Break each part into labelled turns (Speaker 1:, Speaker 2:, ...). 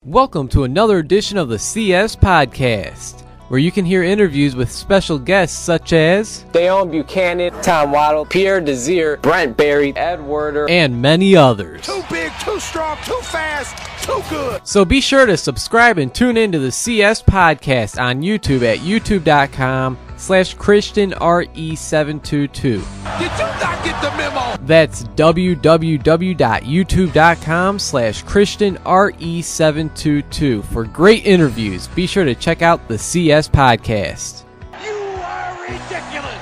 Speaker 1: Welcome to another edition of the CS Podcast, where you can hear interviews with special guests such as
Speaker 2: Dale Buchanan, Tom Waddle, Pierre Desir, Brent Berry, Ed Werder,
Speaker 1: and many others.
Speaker 3: Too big, too strong, too fast, too good.
Speaker 1: So be sure to subscribe and tune in to the CS Podcast on YouTube at youtube.com/ChristianRE722.
Speaker 3: Did you not get the memo?
Speaker 1: That's www.youtube.com/ChristianRE722 for great interviews. Be sure to check out the CS Podcast.
Speaker 3: You are ridiculous.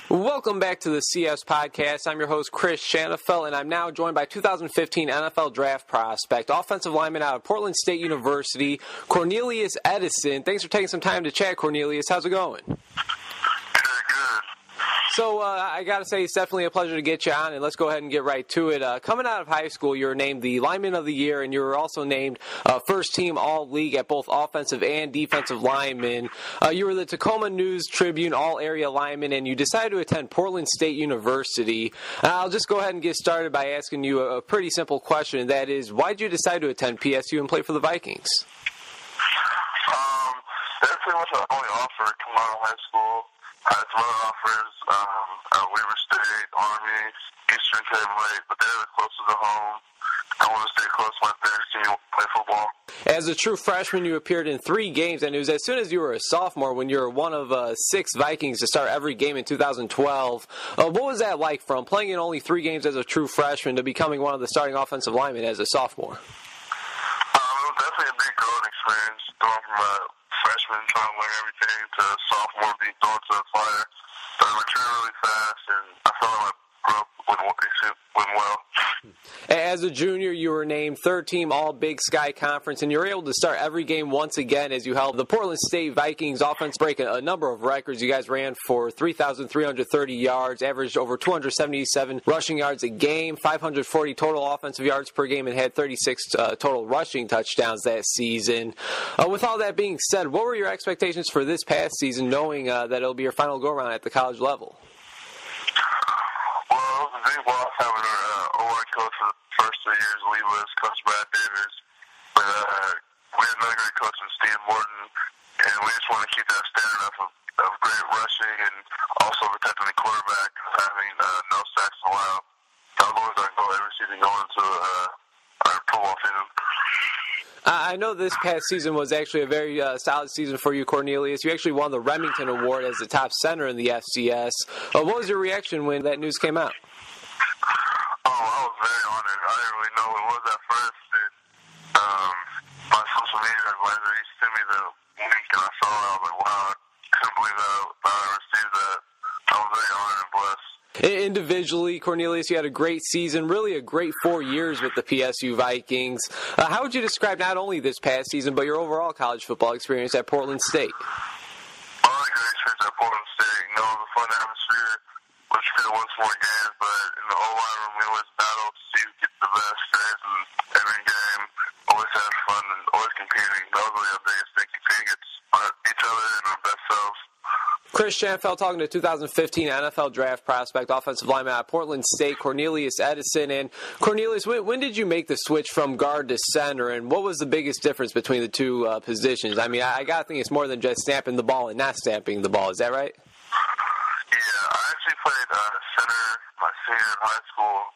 Speaker 2: Welcome back to the CS Podcast. I'm your host, Chris Shanafelt, and I'm now joined by 2015 NFL Draft prospect, offensive lineman out of Portland State University, Cornelius Edison. Thanks for taking some time to chat, Cornelius. How's it going?
Speaker 4: Good.
Speaker 2: So I got to say, it's definitely a pleasure to get you on, and let's go ahead and get right to it. Coming out of high school, you were named the Lineman of the Year, and you were also named first-team All-League at both offensive and defensive linemen. You were the Tacoma News-Tribune All-Area Lineman, and you decided to attend Portland State University. I'll just go ahead and get started by asking you a pretty simple question, and that is, why did you decide to attend PSU and play for the Vikings?
Speaker 4: That's pretty much the only offer coming out of high school. I had some other offers, Weaver State, Army, Eastern Cape, but they're the closest to home. I want to stay close to my favorite team and play football.
Speaker 2: As a true freshman, you appeared in 3 games, and it was as soon as you were a sophomore when you were one of 6 Vikings to start every game in 2012. What was that like from playing in only 3 games as a true freshman to becoming one of the starting offensive linemen as a sophomore?
Speaker 4: It was definitely a big growing experience, going from a freshman trying to learn everything to sophomore being thrown to the fire. So I matured really fast, and I felt like my growth went well.
Speaker 2: As a junior, you were named third-team All-Big Sky Conference, and you were able to start every game once again as you helped the Portland State Vikings offense break a number of records. You guys ran for 3,330 yards, averaged over 277 rushing yards a game, 540 total offensive yards per game, and had 36 total rushing touchdowns that season. With all that being said, what were your expectations for this past season, knowing that it'll be your final go-around at the college level?
Speaker 4: Well, it was a big loss having our O-line coach for the first 3 years leave us, Coach Brad Davis. But we had another great coach in Steve Morton, and we just want to keep that standard up of great rushing and also protecting the quarterback, having no sacks allowed. That was always our goal every season going into our football season.
Speaker 2: I know this past season was actually a very solid season for you, Cornelius. You actually won the Remington Award as the top center in the FCS. What was your reaction when that news came out?
Speaker 4: Oh, I was very honored. I didn't really know what it was at first. And, my social media advisor, he sent me the link, and I saw it. I was like, wow, I couldn't believe that I received that. I was very honored and blessed.
Speaker 2: Individually, Cornelius, you had a great season, really a great 4 years with the PSU Vikings. How would you describe not only this past season, but your overall college football experience at Portland State?
Speaker 4: I like the experience at Portland State. You know, it was a fun atmosphere. Wish we could have won some more games, but in the O-line room, we always battled to see who gets the best stats in every game. Always had fun and always competing. That was really our biggest thing, competing against each other and our best selves.
Speaker 2: Chris Shanafelt talking to 2015 NFL Draft prospect, offensive lineman at Portland State, Cornelius Edison. And Cornelius, when did you make the switch from guard to center, and what was the biggest difference between the two positions? I mean, I got to think it's more than just stamping the ball and not stamping the ball. Is that right?
Speaker 4: Yeah, I actually played center my senior in high school.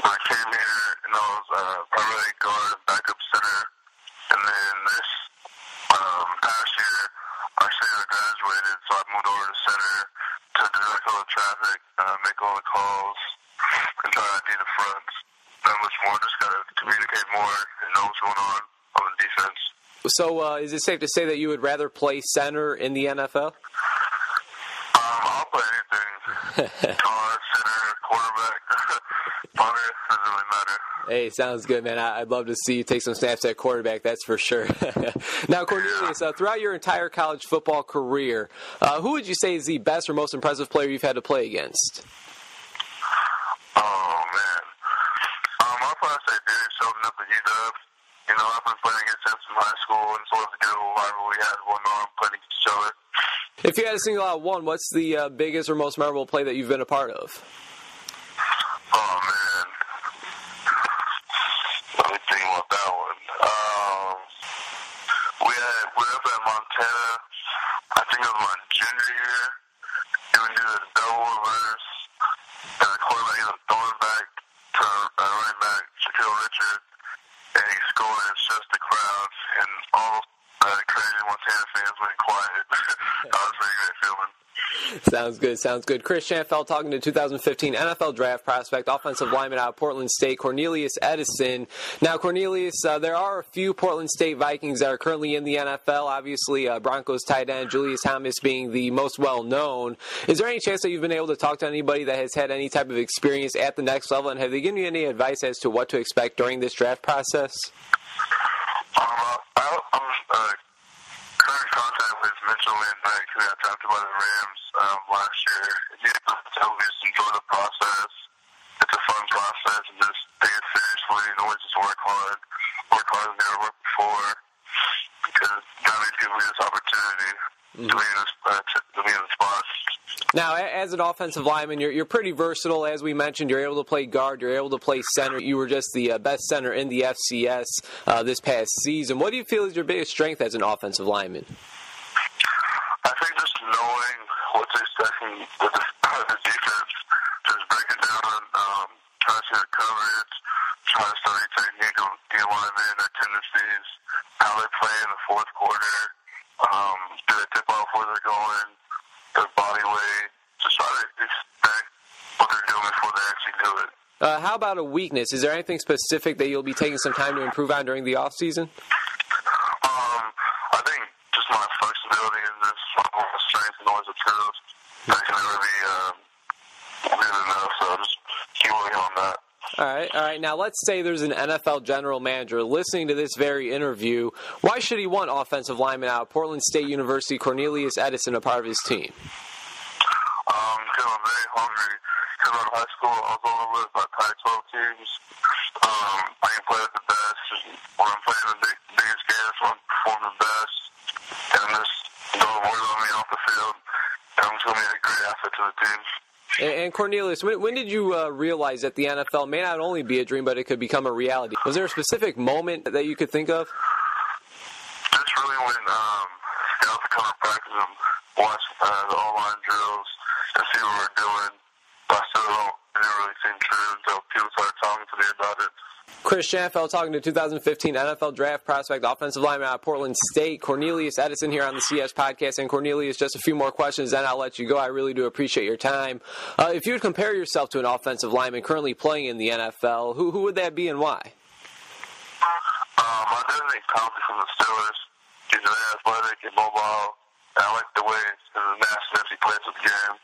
Speaker 4: When I came here, and I was primarily guard and backup center. And then this past year, our senior graduated, so I moved over to center to direct all the traffic, make all the calls, and try to ID the fronts. Not much more, just got to communicate more and know what's going on the defense.
Speaker 2: So is it safe to say that you would rather play center in the NFL?
Speaker 4: I'll play anything. Guard, center, quarterback, punter, doesn't really matter.
Speaker 2: Hey, sounds good, man. I'd love to see you take some snaps at quarterback, that's for sure. Now, Cornelius, throughout your entire college football career, who would you say is the best or most impressive player you've had to play against?
Speaker 4: Oh, man. I'll probably say Darius Shelton up at UW. You know, I've been playing against him from high school, and so it's a good little rivalry we had going on, playing against each other.
Speaker 2: If you had to single out one, what's the biggest or most memorable play that you've been a part of?
Speaker 4: Oh, man. thinking about that one. We were up at Montana, I think it was my junior year, and we did a double reverse, and the quarterback ended up throwing back to running back, Shaquille Richard, and he scored and shut the crowd, and all crazy Montana fans went quiet. That was a very great feeling.
Speaker 2: Sounds good, sounds good. Chris Shanfeld talking to 2015 NFL draft prospect, offensive lineman out of Portland State, Cornelius Edison. Now, Cornelius, there are a few Portland State Vikings that are currently in the NFL. Obviously, Broncos tight end Julius Thomas being the most well-known. Is there any chance that you've been able to talk to anybody that has had any type of experience at the next level, and have they given you any advice as to what to expect during this draft process?
Speaker 4: I'm current contact with Mitchell Van Dyke, who got drafted by the Rams last year. He told me just enjoy the process. It's a fun process, and just take it seriously and always just work hard as you never worked before, because God has given me this opportunity to be in this spot.
Speaker 2: Now, as an offensive lineman, you're pretty versatile. As we mentioned, you're able to play guard, you're able to play center. You were just the best center in the FCS this past season. What do you feel is your biggest strength as an offensive lineman?
Speaker 4: I think just knowing what to expect from the defense, just breaking down, trying to see the coverage, trying to study technique of the linemen, their tendencies, how they play in the fourth quarter, do they tip off where they're going, their body weight, just try to expect what they're doing before they actually do it.
Speaker 2: How about a weakness? Is there anything specific that you'll be taking some time to improve on during the offseason?
Speaker 4: I think just my flexibility and just my strength and always improve. That can never be good enough, so just keep working on that.
Speaker 2: All right. Now, let's say there's an NFL general manager listening to this very interview. Why should he want offensive lineman out of Portland State University, Cornelius Edison, a part of his team?
Speaker 4: Because I'm very hungry. Because out of high school, I was overlooked by Pac-12 teams. I can play with the best. When I'm playing the biggest games, when I perform the best. And just don't worry about me off the field. And I'm just going to be a great asset to the team.
Speaker 2: And Cornelius, when did you realize that the NFL may not only be a dream, but it could become a reality? Was there a specific moment that you could think of?
Speaker 4: Just really when scouts would come to practice and watch the all-line drills and see what we're doing. But I still didn't really seem true until people started talking to me about it.
Speaker 2: Chris Shanfeld talking to 2015 NFL draft prospect, offensive lineman out of Portland State, Cornelius Edison here on the CS Podcast. And Cornelius, just a few more questions, then I'll let you go. I really do appreciate your time. If you would compare yourself to an offensive lineman currently playing in the NFL, who would that be and why?
Speaker 4: I definitely think Thompson from the Steelers. He's very athletic and mobile. And I like the way the nastiness he plays with the game.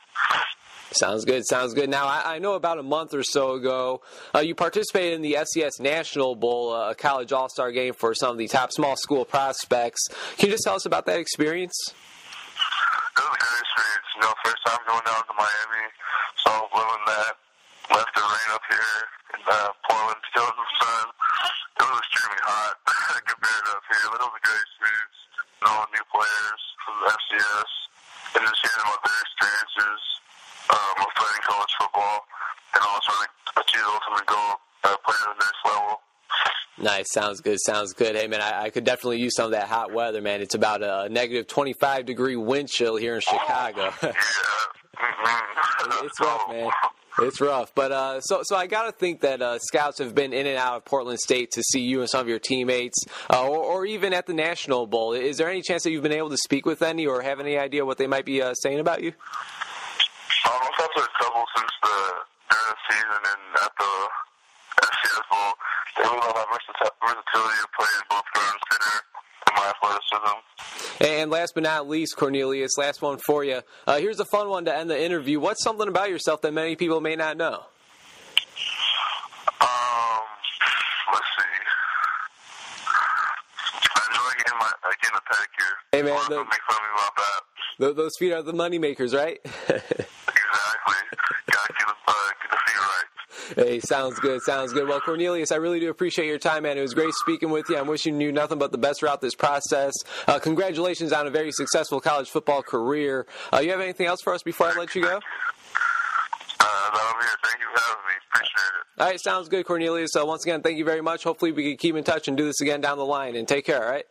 Speaker 2: Sounds good. Now, I know about a month or so ago, you participated in the SCS National Bowl, a college all-star game for some of the top small school prospects. Can you just tell us about that experience?
Speaker 4: It was a great experience. First time going down to Miami, so I was living that. Left the rain up here in Portland to go to the sun. It was extremely hot compared to up here, but it was a great experience. Knowing new players from the FCS and just hearing about their experiences of playing college football and also trying to achieve the ultimate goal, playing at the next level.
Speaker 2: Nice. Sounds good. Hey, man, I could definitely use some of that hot weather, man. It's about a negative 25-degree wind chill here in Chicago.
Speaker 4: Yeah. Mm-hmm.
Speaker 2: It's rough, man. It's rough. But so I got to think that scouts have been in and out of Portland State to see you and some of your teammates, or even at the National Bowl. Is there any chance that you've been able to speak with any or have any idea what they might be saying about you?
Speaker 4: I've talked to a couple since during the season and at the FCS Bowl. They really have versatility of playing both guard and center and my athleticism.
Speaker 2: And last but not least, Cornelius, last one for you. Here's a fun one to end the interview. What's something about yourself that many people may not know?
Speaker 4: Let's see. I enjoy getting a pedicure.
Speaker 2: Hey, man,
Speaker 4: Don't make fun of me about that.
Speaker 2: Those feet are the money makers, right?
Speaker 4: Exactly. Gotta get the feet right.
Speaker 2: Hey, sounds good. Well, Cornelius, I really do appreciate your time, man. It was great speaking with you. I'm wishing you nothing but the best throughout this process. Congratulations on a very successful college football career. You have anything else for us before I let you go?
Speaker 4: That'll be it. Thank you for having me. Appreciate it.
Speaker 2: All right, sounds good, Cornelius. Once again, thank you very much. Hopefully we can keep in touch and do this again down the line. And take care, all right?